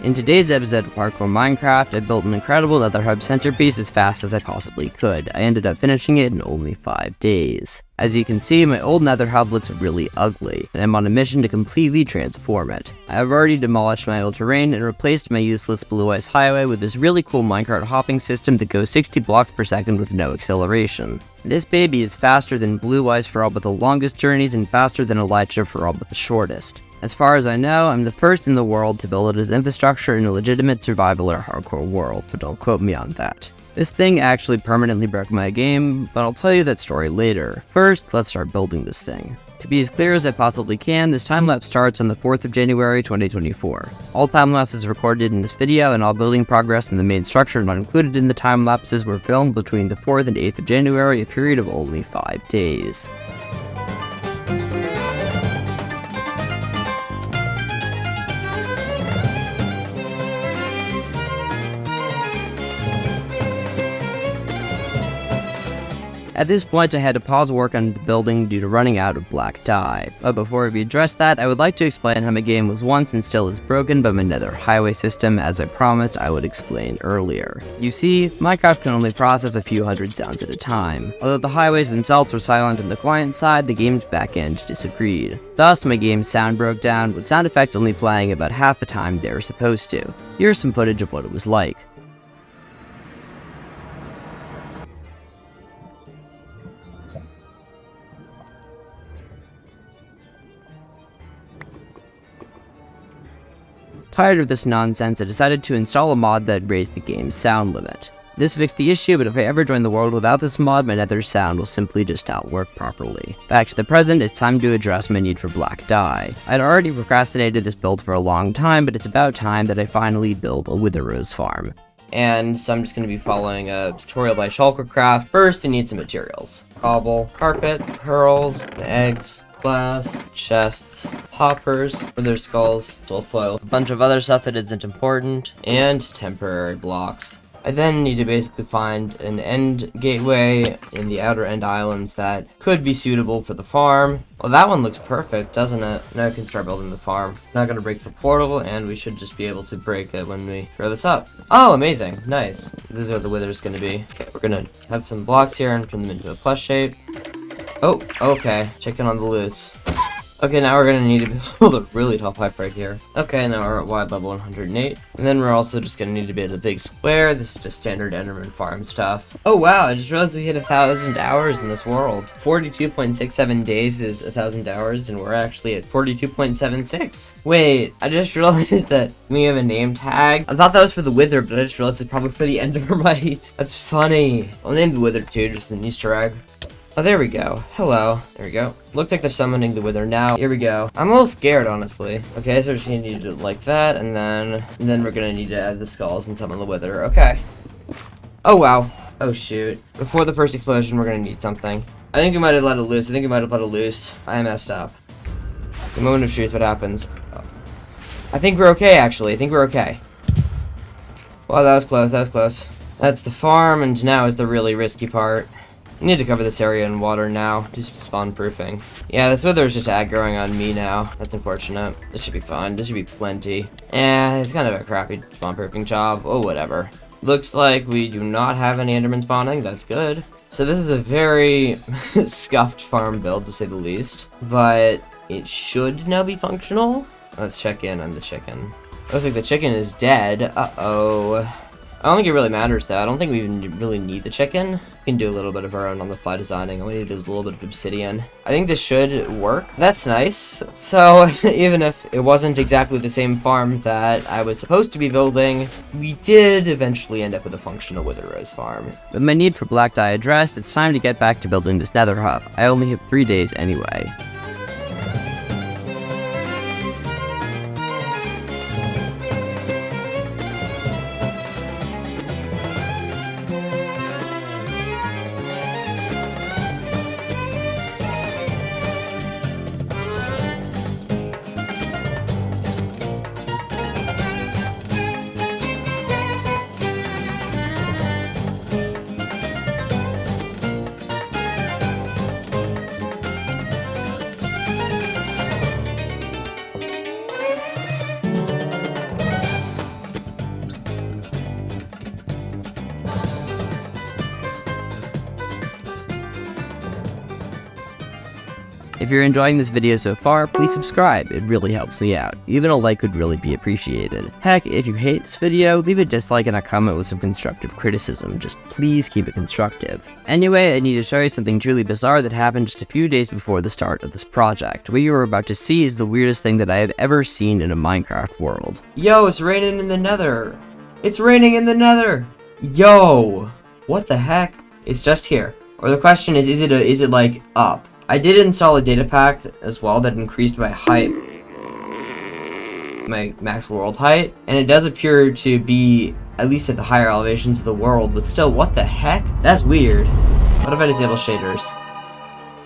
In today's episode of Parkour Minecraft, I built an incredible nether hub centerpiece as fast as I possibly could. I ended up finishing it in only 5 days. As you can see, my old nether hub looks really ugly, and I'm on a mission to completely transform it. I have already demolished my old terrain and replaced my useless blue ice highway with this really cool minecart hopping system that goes 60 blocks per second with no acceleration. This baby is faster than blue ice for all but the longest journeys and faster than Elytra for all but the shortest. As far as I know, I'm the first in the world to build it as infrastructure in a legitimate survival or hardcore world, but don't quote me on that. This thing actually permanently broke my game, but I'll tell you that story later. First, let's start building this thing. To be as clear as I possibly can, this time-lapse starts on the 4th of January 2024. All time-lapses recorded in this video and all building progress in the main structure not included in the time-lapses were filmed between the 4th and 8th of January, a period of only 5 days. At this point, I had to pause work on the building due to running out of black dye. But before we address that, I would like to explain how my game was once and still is broken by my nether highway system, as I promised I would explain earlier. You see, Minecraft can only process a few hundred sounds at a time. Although the highways themselves were silent on the client side, the game's backend disagreed. Thus, my game's sound broke down, with sound effects only playing about half the time they were supposed to. Here's some footage of what it was like. Tired of this nonsense, I decided to install a mod that raised the game's sound limit. This fixed the issue, but if I ever join the world without this mod, my nether sound will simply just not work properly. Back to the present, it's time to address my need for black dye. I'd already procrastinated this build for a long time, but it's about time that I finally build a wither rose farm. And so I'm just going to be following a tutorial by Hermitcraft. First, you need some materials. Cobble, carpets, pearls, eggs, glass, chests, hoppers for their skulls, soul soil, a bunch of other stuff that isn't important, and temporary blocks. I then need to basically find an end gateway in the outer end islands that could be suitable for the farm. Well, that one looks perfect, doesn't it? Now I can start building the farm. Not gonna break the portal, and we should just be able to break it when we throw this up. Oh, amazing. Nice. These are the withers gonna be. Okay, we're gonna have some blocks here and turn them into a plus shape. Oh, okay. Chicken on the loose. Okay, now we're gonna need to build a really tall pipe right here. Okay, now we're at wide level 108. And then we're also just gonna need to build a big square. This is just standard Enderman farm stuff. Oh wow, I just realized we hit 1,000 hours in this world. 42.67 days is 1,000 hours, and we're actually at 42.76. Wait, I just realized that we have a name tag. I thought that was for the wither, but I just realized it's probably for the endermite. That's funny. I'll name the wither too, just an Easter egg. Oh, there we go. Hello. There we go. Looks like they're summoning the wither now. Here we go. I'm a little scared, honestly. Okay, so we're just gonna need to do it like that, and then we're gonna need to add the skulls and summon the wither. Okay. Oh, wow. Oh, shoot. Before the first explosion, we're gonna need something. I think we might have let it loose. I messed up. The moment of truth, what happens? Oh. I think we're okay, actually. I think we're okay. Wow, that was close. That's the farm, and now is the really risky part. I need to cover this area in water now, just spawn proofing. Yeah, this wither is just aggroing on me now. That's unfortunate. This should be fine. This should be plenty. It's kind of a crappy spawn proofing job. Oh, whatever. Looks like we do not have any enderman spawning. That's good. So this is a very scuffed farm build, to say the least. But it should now be functional. Let's check in on the chicken. Looks like the chicken is dead. Uh-oh. I don't think it really matters, though. I don't think we even really need the chicken. We can do a little bit of our own on the fly designing. All we need is a little bit of obsidian. I think this should work. That's nice. So, even if it wasn't exactly the same farm that I was supposed to be building, we did eventually end up with a functional wither rose farm. With my need for black dye addressed, it's time to get back to building this nether hub. I only have 3 days anyway. If you're enjoying this video so far, please subscribe, it really helps me out. Even a like would really be appreciated. Heck, if you hate this video, leave a dislike and a comment with some constructive criticism, just please keep it constructive. Anyway, I need to show you something truly bizarre that happened just a few days before the start of this project. What you are about to see is the weirdest thing that I have ever seen in a Minecraft world. Yo, it's raining in the nether! It's raining in the nether! Yo! What the heck? It's just here. Or the question is it like up? I did install a data pack as well that increased my height, my max world height, and it does appear to be at least at the higher elevations of the world, but still, what the heck? That's weird. What if I disable shaders?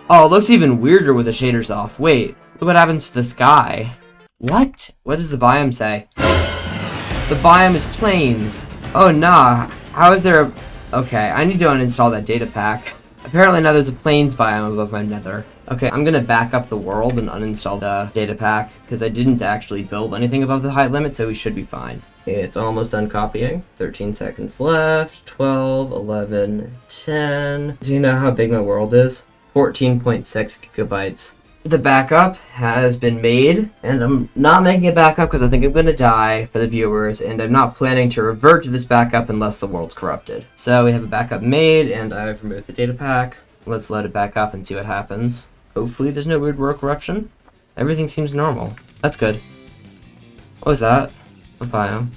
Oh, it looks even weirder with the shaders off. Wait, look what happens to the sky. What? What does the biome say? The biome is plains. Oh nah, how is there a... Okay, I need to uninstall that data pack. Apparently now there's a plains biome above my nether. Okay, I'm gonna back up the world and uninstall the data pack, because I didn't actually build anything above the height limit, so we should be fine. It's almost done copying. 13 seconds left. 12, 11, 10. Do you know how big my world is? 14.6 gigabytes. The backup has been made, and I'm not making it back up because I think I'm gonna die for the viewers, and I'm not planning to revert to this backup unless the world's corrupted. So we have a backup made, and I've removed the data pack. Let's load it back up and see what happens. Hopefully there's no weird world corruption. Everything seems normal. That's good. What was that? What biome?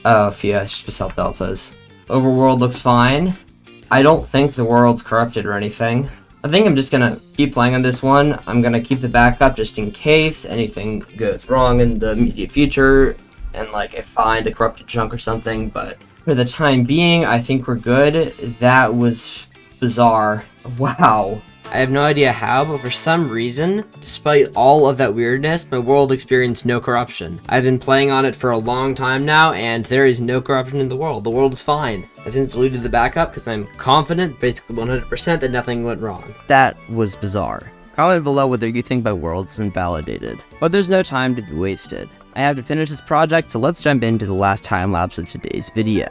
Oh, yeah, it's just basalt deltas. Overworld looks fine. I don't think the world's corrupted or anything. I think I'm just gonna keep playing on this one. I'm gonna keep the backup just in case anything goes wrong in the immediate future, and like I find a corrupted chunk or something, but for the time being, I think we're good. That was bizarre. Wow. I have no idea how, but for some reason, despite all of that weirdness, my world experienced no corruption. I've been playing on it for a long time now, and there is no corruption in the world. The world is fine. I didn't deleted the backup because I'm confident, basically 100%, that nothing went wrong. That was bizarre. Comment below whether you think my world is invalidated. But there's no time to be wasted. I have to finish this project, so let's jump into the last time lapse of today's video.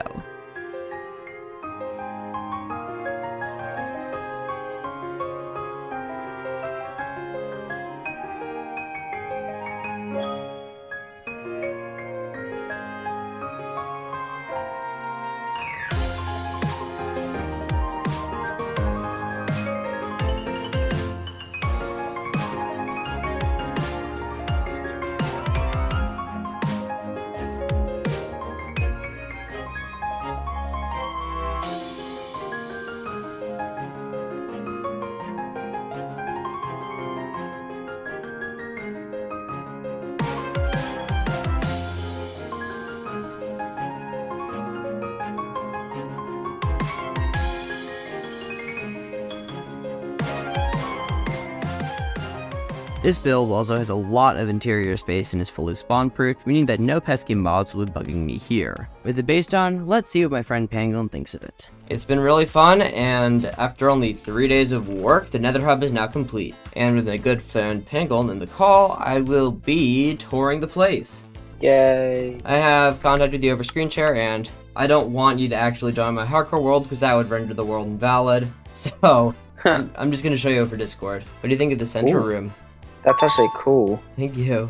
This build also has a lot of interior space and is fully spawn-proof, meaning that no pesky mobs will be bugging me here. With the base done, let's see what my friend Pangolin thinks of it. It's been really fun, and after only 3 days of work, the nether hub is now complete. And with my good friend Pangolin in the call, I will be touring the place. Yay! I have contacted the over screen share, and I don't want you to actually join my hardcore world because that would render the world invalid. So, I'm just going to show you over Discord. What do you think of the center room? That's actually cool. Thank you.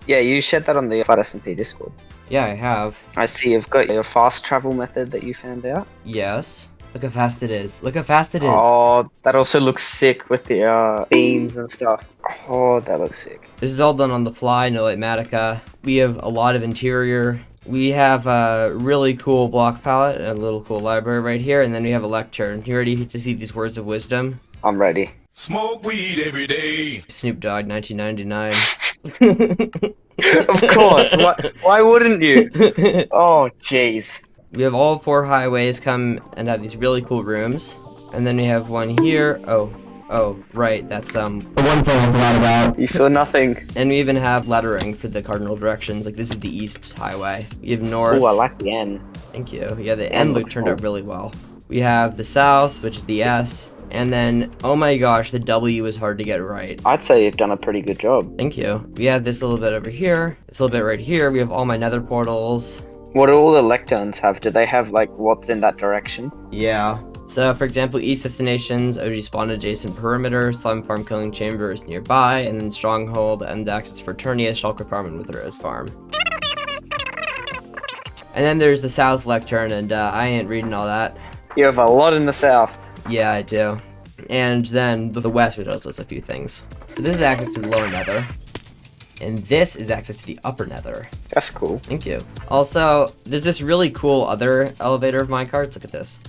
Yeah, you shared that on the Flat SMP Discord. Yeah, I have. I see you've got your fast travel method that you found out. Yes. Look how fast it is. Look how fast it is. Oh, that also looks sick with the beams and stuff. Oh, that looks sick. This is all done on the fly, no Litematica. We have a lot of interior. We have a really cool block palette and a little cool library right here, and then we have a lectern. You ready to see these words of wisdom? I'm ready. Smoke weed every day. Snoop Dogg, 1999. Of course. Why wouldn't you? Oh, jeez. We have all 4 highways come and have these really cool rooms. And then we have one here. Oh, right. That's the one thing I forgot about. You saw nothing. And we even have lettering for the cardinal directions. Like, this is the east highway. We have north. Oh, I like the N. Thank you. Yeah, the N look turned out really well. We have the south, which is the S. And then, oh my gosh, the W is hard to get right. I'd say you've done a pretty good job. Thank you. We have this little bit over here, this little bit right here. We have all my nether portals. What do all the lecterns have? Do they have, like, what's in that direction? Yeah. So, for example, each destination's OG spawn adjacent perimeter, slime farm killing chamber is nearby, and then stronghold and access for Turnia, shulker farm, and Witherose farm. And then there's the south lectern, and I ain't reading all that. You have a lot in the south. Yeah, I do. And then the west, which also has a few things. So this is access to the lower nether. And this is access to the upper nether. That's cool. Thank you. Also, there's this really cool other elevator of minecarts. Look at this.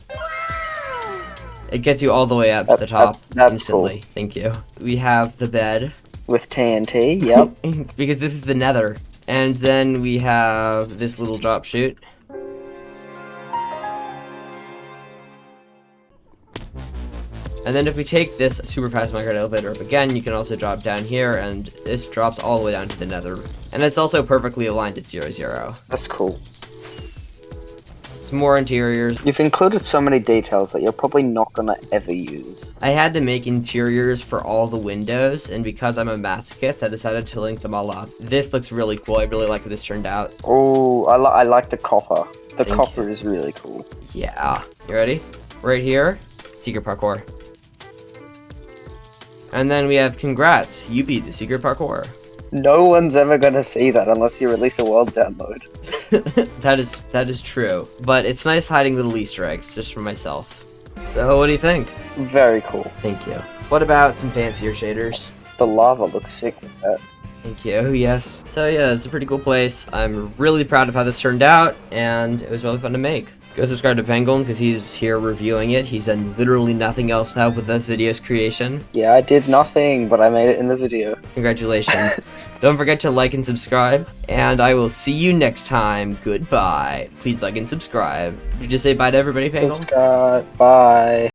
It gets you all the way up to the top that's instantly. cool. Thank you. We have the bed. With TNT, yep. Because this is the nether. And then we have this little drop chute. And then if we take this super fast minecart elevator up again, you can also drop down here, and this drops all the way down to the nether. And it's also perfectly aligned at 0, 0. That's cool. Some more interiors. You've included so many details that you're probably not gonna ever use. I had to make interiors for all the windows, and because I'm a masochist, I decided to link them all up. This looks really cool. I really like how this turned out. Oh, I like the copper. The Thank copper is really cool. Yeah. You ready? Right here, secret parkour. And then we have congrats, you beat the secret parkour. No one's ever gonna see that unless you release a world download. that is true. But it's nice hiding little Easter eggs just for myself. So what do you think? Very cool. Thank you. What about some fancier shaders? The lava looks sick with that. Thank you, yes. So yeah, it's a pretty cool place. I'm really proud of how this turned out, and it was really fun to make. Go subscribe to Penguin because he's here reviewing it. He's done literally nothing else to help with this video's creation. Yeah, I did nothing, but I made it in the video. Congratulations. Don't forget to like and subscribe, and I will see you next time. Goodbye. Please like and subscribe. Did you just say bye to everybody, Penguin? Subscribe. Bye.